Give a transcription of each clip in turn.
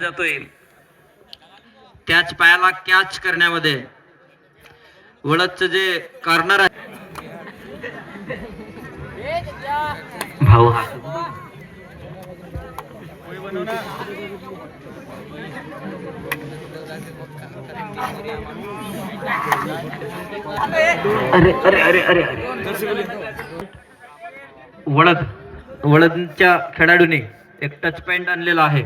जातोय. त्याच पायाला कॅच करण्यामध्ये वळदचं जे कॉर्नर आहे भाऊ हा अरे अरे अरे अरे अरे वळदच्या खेळाडूने एक टच पॉइंट आणलेला आहे.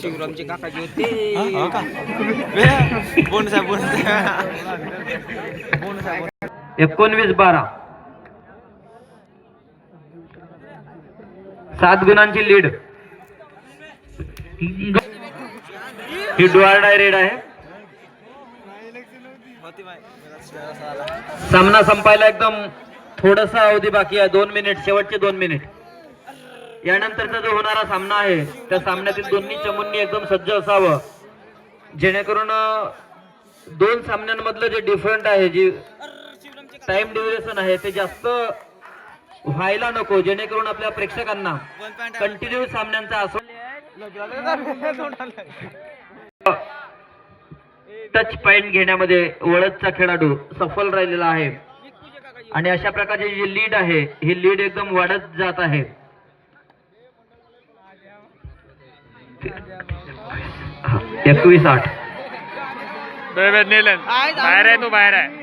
शिवरामचे काकाजी होते. 19-12 7 गुणांची लीड. ही डुआर रेड आहे. सामना संपायला एकदम थोडासा अवधी बाकी आहे. 2 मिनिट, शेवटचे 2 मिनिट. यानंतरचा जो होणारा सामना आहे त्या सामन्यातील दोन्ही चमूंनी एकदम सज्ज असावं, जेणेकरून 2 सामन्यांमधलं जे डिफरंट आहे, जी टाइम ड्युरेशन आहे ते जास्त व्हायला नको, जेणेकरून आपल्या प्रेक्षकांना कंटिन्यू सामन्यांचा आस्वाद. टच पॉइंट घेण्यामध्ये वळदचा खेळाडू सफल राहिलेला आहे आणि अशा प्रकारची जी लीड आहे ही लीड एकदम वाढत जात आहे. 21-8 बाहेर आहे, तू बाहेर आहे.